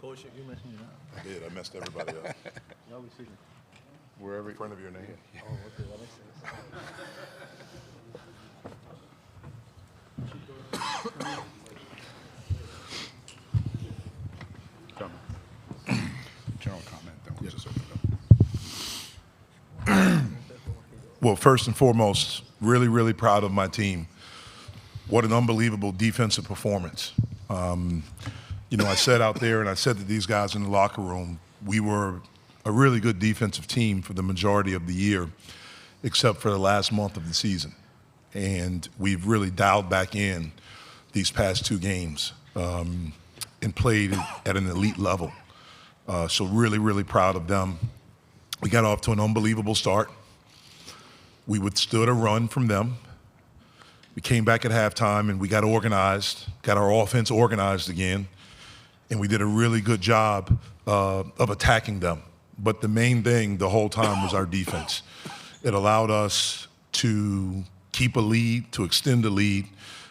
coach, you mentioned your name. I did. I messed everybody up. Y'all be speaking. Wherever in front of your name. Oh, okay, that makes sense. General comment, then we'll just open it up. Well, first and foremost, really, really proud of my team. What an unbelievable defensive performance. You know, I said out there, and I said to these guys in the locker room, we were a really good defensive team for the majority of the year, except for the last month of the season. And we've really dialed back in these past 2 games and played at an elite level. So really, really proud of them. We got off to an unbelievable start. We withstood a run from them. We came back at halftime and we got organized, got our offense organized again, and we did a really good job of attacking them. But the main thing the whole time was our defense. It allowed us to keep a lead, to extend the lead,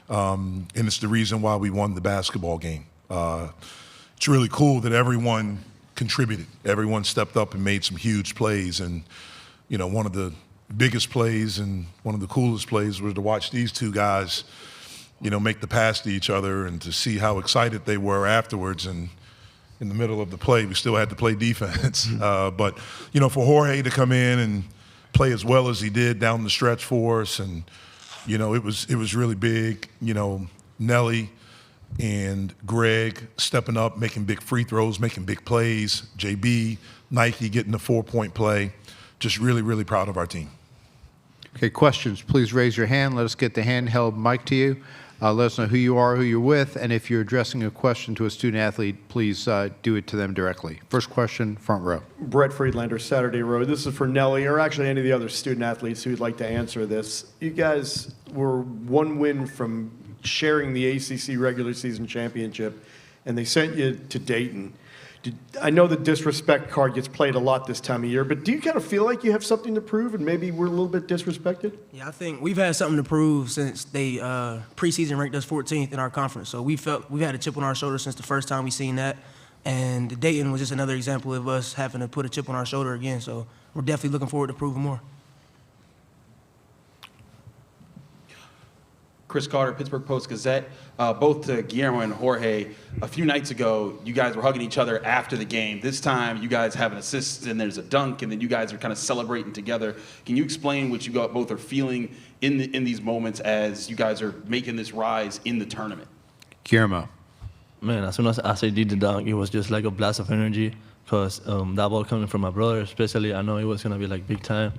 and it's the reason why we won the basketball game. It's really cool that everyone contributed. Everyone stepped up and made some huge plays, and you know, one of the biggest plays and one of the coolest plays was to watch these 2 guys, you know, make the pass to each other and to see how excited they were afterwards. And in the middle of the play, we still had to play defense. But, you know, for Jorge to come in and play as well as he did down the stretch for us, and, you know, it was really big. You know, Nelly and Greg stepping up, making big free throws, making big plays. JB, Nike getting the 4-point play. Just really, really proud of our team. Okay, questions, please raise your hand. Let us get the handheld mic to you. Let us know who you are, who you're with, and if you're addressing a question to a student athlete, please do it to them directly. First question, front row. Brett Friedlander, Saturday Road. This is for Nelly, or actually any of the other student athletes who'd like to answer this. You guys were 1 win from sharing the ACC regular season championship, and they sent you to Dayton. I know the disrespect card gets played a lot this time of year, but do you kind of feel like you have something to prove and maybe we're a little bit disrespected? Yeah, I think we've had something to prove since they preseason ranked us 14th in our conference. So we've had a chip on our shoulder since the first time we seen that. And Dayton was just another example of us having to put a chip on our shoulder again. So we're definitely looking forward to proving more. Chris Carter, Pittsburgh Post-Gazette. Both to Guillermo and Jorge, a few nights ago, you guys were hugging each other after the game. This time, you guys have an assist, and there's a dunk, and then you guys are kind of celebrating together. Can you explain what you both are feeling in these moments as you guys are making this rise in the tournament? Guillermo. Man, as soon as I did the dunk, it was just like a blast of energy because that ball coming from my brother, especially, I know it was going to be like big time.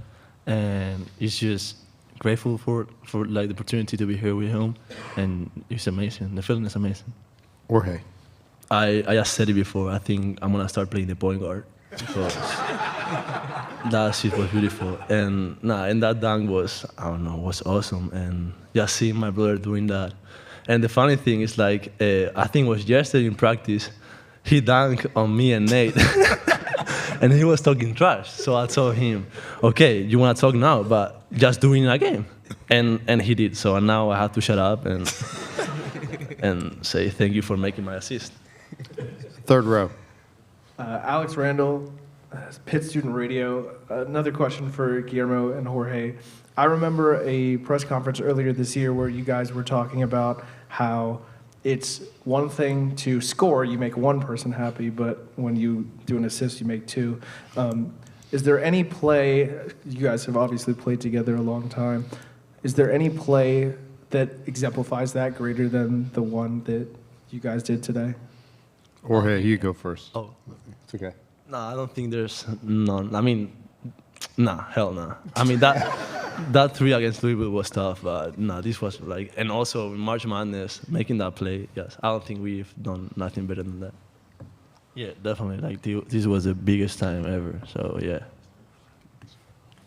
And it's just grateful for like the opportunity to be here with him, and it's amazing. The feeling is amazing. Jorge. I just said it before. I think I'm gonna start playing the point guard because that shit was beautiful. And that dunk was, I don't know, was awesome. And just seeing my brother doing that. And the funny thing is, like, I think it was yesterday in practice, he dunked on me and Nate. And he was talking trash. So I told him, okay, you want to talk now, but just do it in a game. And he did. So now I have to shut up and say thank you for making my assist. Third row. Alex Randall, Pitt Student Radio. Another question for Guillermo and Jorge. I remember a press conference earlier this year where you guys were talking about how it's one thing to score, you make one person happy, but when you do an assist, you make 2. Is there any play, you guys have obviously played together a long time, is there any play that exemplifies that greater than the one that you guys did today? Jorge, you go first. Oh, It's okay. no, I don't think there's none. I mean, nah, hell no. I mean, that 3 against Louisville was tough, but no, this was like, and also in March Madness, making that play, yes, I don't think we've done nothing better than that. Yeah, definitely. Like, this was the biggest time ever, so yeah.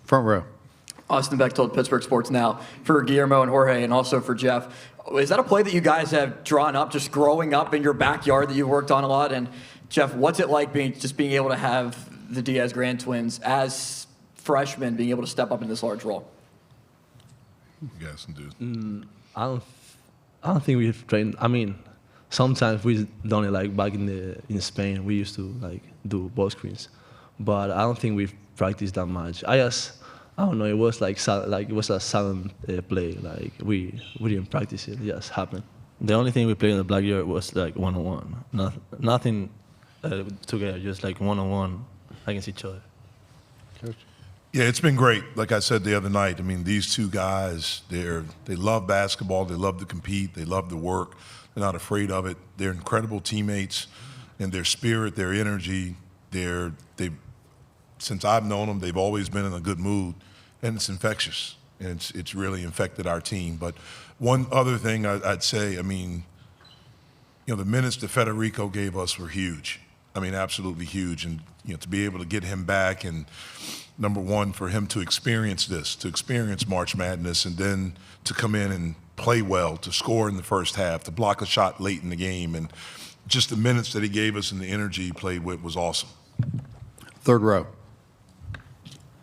Front row. Austin Bechtold, Pittsburgh Sports Now. For Guillermo and Jorge, and also for Jeff, is that a play that you guys have drawn up just growing up in your backyard that you've worked on a lot? And Jeff, what's it like being able to have the Diaz Grand Twins as freshmen being able to step up in this large role? You guys can do it. I don't think we've trained. I mean, sometimes we done it like back in Spain. We used to like do ball screens, but I don't think we've practiced that much. I don't know. It was like it was a silent play. Like we didn't practice it. It just happened. The only thing we played in the backyard was like one-on-one. Nothing together. Just like one-on-one against each other. Coach? Yeah, it's been great. Like I said the other night, I mean, these two guys, they love basketball. They love to compete. They love to work. They're not afraid of it. They're incredible teammates, and their spirit, their energy, since I've known them, they've always been in a good mood, and it's infectious. And it's really infected our team. But one other thing I'd say, I mean, the minutes that Federico gave us were huge. I mean, absolutely huge. And, to be able to get him back and, number one, for him to experience this, to experience March Madness, and then to come in and play well, to score in the first half, to block a shot late in the game, and just the minutes that he gave us and the energy he played with was awesome. Third row.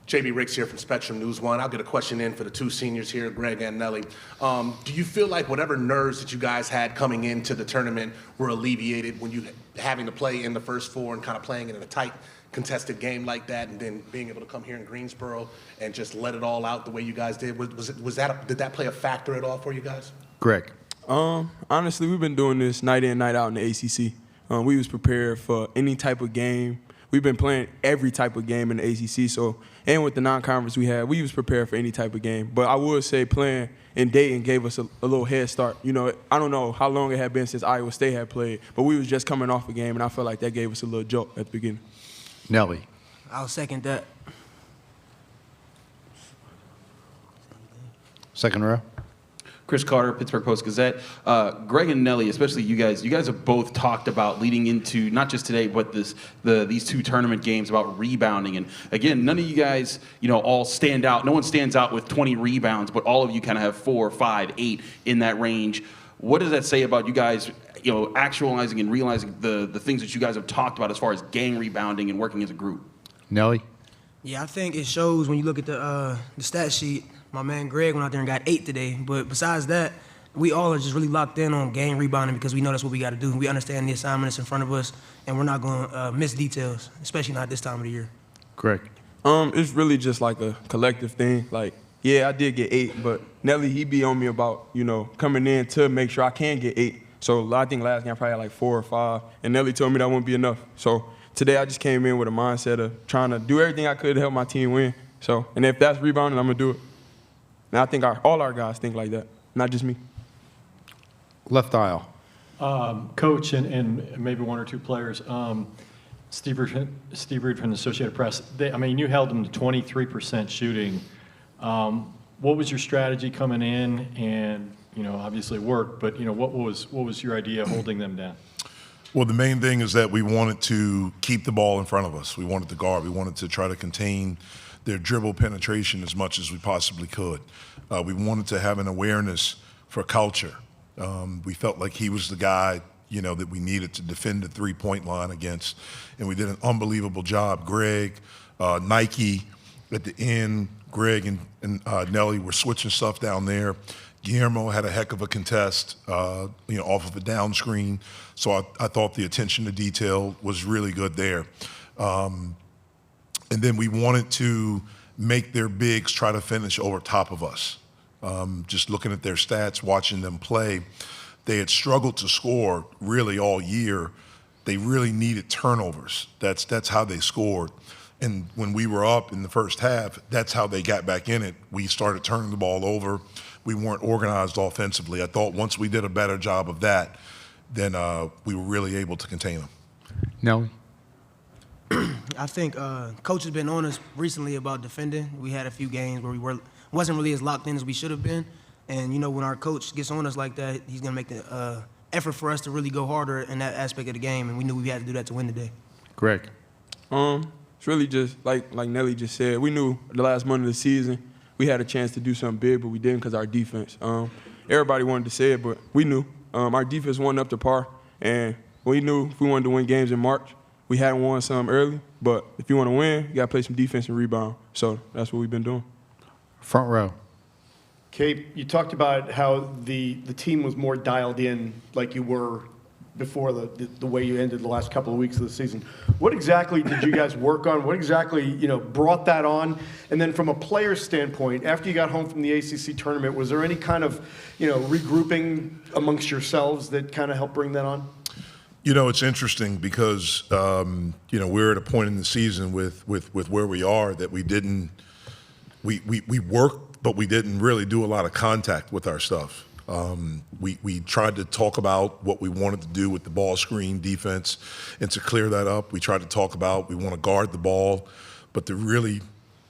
JB Ricks here from Spectrum News 1. I'll get a question in for the two seniors here, Greg and Nelly. Do you feel like whatever nerves that you guys had coming into the tournament were alleviated when you having to play in the first four and kind of playing it in a tight, contested game like that, and then being able to come here in Greensboro and just let it all out the way you guys did? Did that play a factor at all for you guys? Greg. Honestly, we've been doing this night in, night out in the ACC. We was prepared for any type of game. We've been playing every type of game in the ACC, and with the non-conference we had, we was prepared for any type of game. But I would say playing in Dayton gave us a little head start. I don't know how long it had been since Iowa State had played, but we was just coming off a game, and I felt like that gave us a little jolt at the beginning. Nelly. I'll second that. Second row. Chris Carter, Pittsburgh Post-Gazette. Greg and Nelly, especially you guys have both talked about leading into not just today, but these two tournament games about rebounding. And again, none of you guys, all stand out. No one stands out with 20 rebounds, but all of you kind of have 4, 5, 8 in that range. What does that say about you guys, actualizing and realizing the things that you guys have talked about as far as gang rebounding and working as a group? Nelly. Yeah, I think it shows when you look at the stat sheet. My man Greg went out there and got 8 today. But besides that, we all are just really locked in on game rebounding because we know that's what we got to do. We understand the assignment that's in front of us, and we're not going to miss details, especially not this time of the year. Greg. It's really just like a collective thing. Like, yeah, I did get 8, but Nelly, he be on me about, coming in to make sure I can get 8. So I think last game I probably had like 4 or 5, and Nelly told me that wouldn't be enough. So today I just came in with a mindset of trying to do everything I could to help my team win. So, and if that's rebounding, I'm going to do it. And I think all our guys think like that, not just me. Left aisle. Coach and maybe one or two players. Steve Reed from the Associated Press. You held them to 23% shooting. What was your strategy coming in? And obviously it worked, but what was your idea holding them down? Well, the main thing is that we wanted to keep the ball in front of us. We wanted to guard. We wanted to try to contain their dribble penetration as much as we possibly could. We wanted to have an awareness for culture. We felt like he was the guy, that we needed to defend the three-point line against, and we did an unbelievable job. Greg, Nike at the end, Greg and Nelly were switching stuff down there. Guillermo had a heck of a contest, off of a down screen. So I thought the attention to detail was really good there. And then we wanted to make their bigs try to finish over top of us. Just looking at their stats, watching them play, they had struggled to score really all year. They really needed turnovers. That's how they scored. And when we were up in the first half, that's how they got back in it. We started turning the ball over. We weren't organized offensively. I thought once we did a better job of that, then we were really able to contain them. Nelly. I think Coach has been on us recently about defending. We had a few games where we wasn't really as locked in as we should have been. And, when our coach gets on us like that, he's going to make the effort for us to really go harder in that aspect of the game. And we knew we had to do that to win today. Greg. It's really just like Nelly just said. We knew the last month of the season we had a chance to do something big, but we didn't because our defense. Everybody wanted to say it, but we knew. Our defense wasn't up to par. And we knew if we wanted to win games in March, we hadn't won some early, but if you want to win, you got to play some defense and rebound. So that's what we've been doing. Front row. Kate, you talked about how the team was more dialed in like you were before the way you ended the last couple of weeks of the season. What exactly did you guys work on? What exactly, brought that on? And then from a player standpoint, after you got home from the ACC tournament, was there any kind of, regrouping amongst yourselves that kind of helped bring that on? It's interesting because, we're at a point in the season with where we are that we worked, but we didn't really do a lot of contact with our stuff. We tried to talk about what we wanted to do with the ball screen defense, and to clear that up, we tried to talk about we want to guard the ball, but to really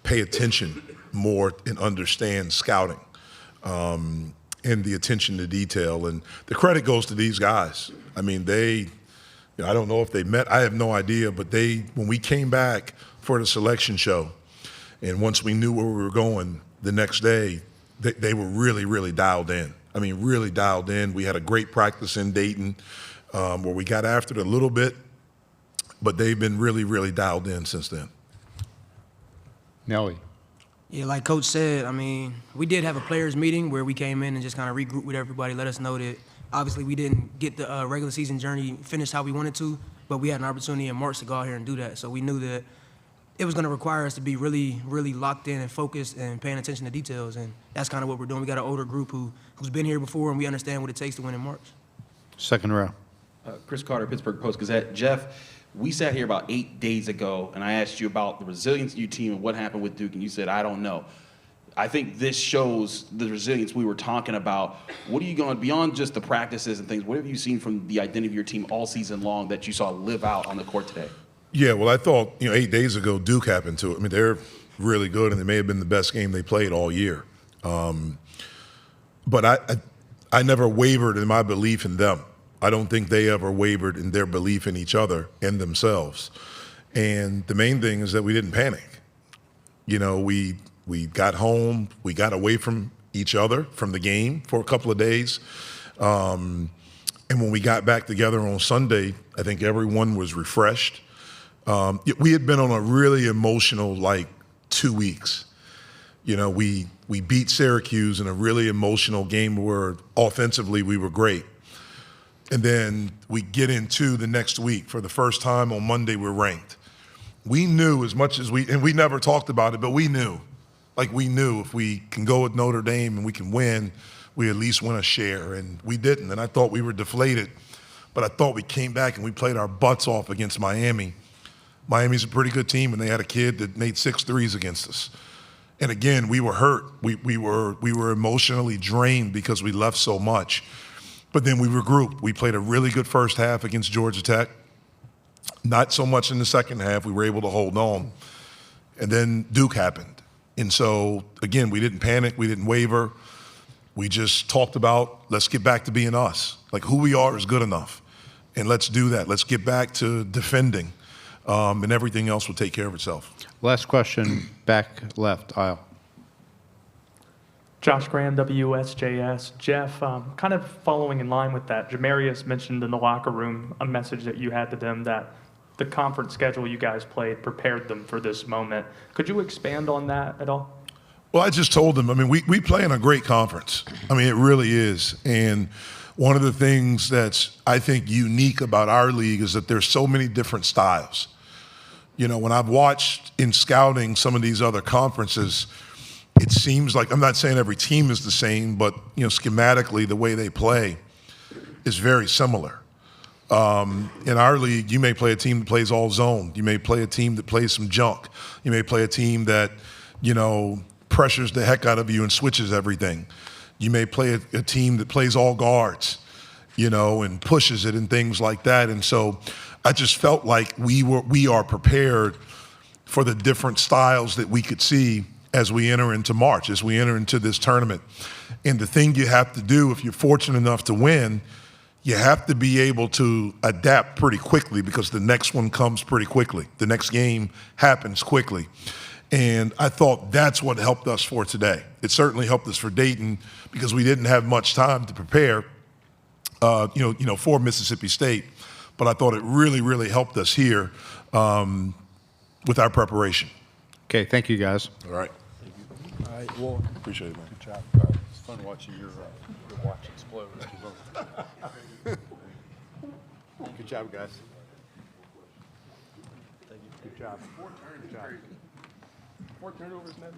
pay attention more and understand scouting and the attention to detail. And the credit goes to these guys. I mean, I don't know if they met, I have no idea, but when we came back for the selection show, and once we knew where we were going the next day, they were really, really dialed in. I mean, really dialed in. We had a great practice in Dayton where we got after it a little bit, but they've been really, really dialed in since then. Nelly. Yeah, like Coach said, I mean, we did have a players meeting where we came in and just kind of regrouped with everybody, let us know that obviously we didn't get the regular season journey finished how we wanted to, but we had an opportunity in March to go out here and do that. So we knew that it was going to require us to be really, really locked in and focused and paying attention to details, and that's kind of what we're doing. We got an older group who's been here before, and we understand what it takes to win in March. Second row. Chris Carter, Pittsburgh Post-Gazette. Jeff, we sat here about 8 days ago, and I asked you about the resilience of your team and what happened with Duke, and you said, I don't know. I think this shows the resilience we were talking about. What are you going, beyond just the practices and things, what have you seen from the identity of your team all season long that you saw live out on the court today? Yeah, well, I thought, 8 days ago, Duke happened to it. I mean, they're really good, and they may have been the best game they played all year. But I never wavered in my belief in them. I don't think they ever wavered in their belief in each other and themselves. And the main thing is that we didn't panic. We got home, we got away from each other, from the game for a couple of days. And when we got back together on Sunday, I think everyone was refreshed. We had been on a really emotional, 2 weeks. We beat Syracuse in a really emotional game where offensively we were great. And then we get into the next week. For the first time on Monday, we're ranked. We knew as much as and we never talked about it, but we knew. We knew if we can go with Notre Dame and we can win, we at least win a share. And we didn't. And I thought we were deflated. But I thought we came back and we played our butts off against Miami. Miami's a pretty good team, and they had a kid that made 6 threes against us. And again, we were hurt. We were emotionally drained because we left so much. But then we regrouped. We played a really good first half against Georgia Tech. Not so much in the second half. We were able to hold on. And then Duke happened. And so, again, we didn't panic. We didn't waver. We just talked about, let's get back to being us. Who we are is good enough. And let's do that. Let's get back to defending. And everything else will take care of itself. Last question, back left aisle. Josh Graham, WSJS. Jeff, kind of following in line with that, Jamarius mentioned in the locker room a message that you had to them that the conference schedule you guys played prepared them for this moment. Could you expand on that at all? Well, I just told them, we play in a great conference. It really is. And one of the things that's, I think, unique about our league is that there's so many different styles. When I've watched in scouting some of these other conferences, it seems like, I'm not saying every team is the same, but schematically the way they play is very similar. In our league, you may play a team that plays all zone. You may play a team that plays some junk. You may play a team that, pressures the heck out of you and switches everything. You may play a team that plays all guards, and pushes it and things like that. And so I just felt like we are prepared for the different styles that we could see as we enter into March, as we enter into this tournament. And the thing you have to do if you're fortunate enough to win, you have to be able to adapt pretty quickly because the next one comes pretty quickly. The next game happens quickly. And I thought that's what helped us for today. It certainly helped us for Dayton because we didn't have much time to prepare, for Mississippi State. But I thought it really, really helped us here with our preparation. Okay, thank you, guys. All right. All right, well, Appreciate it, man. Good job. It's fun watching your watch explode. Good job, guys. Thank you. Good job. Good job. 4 turnovers, Nelly.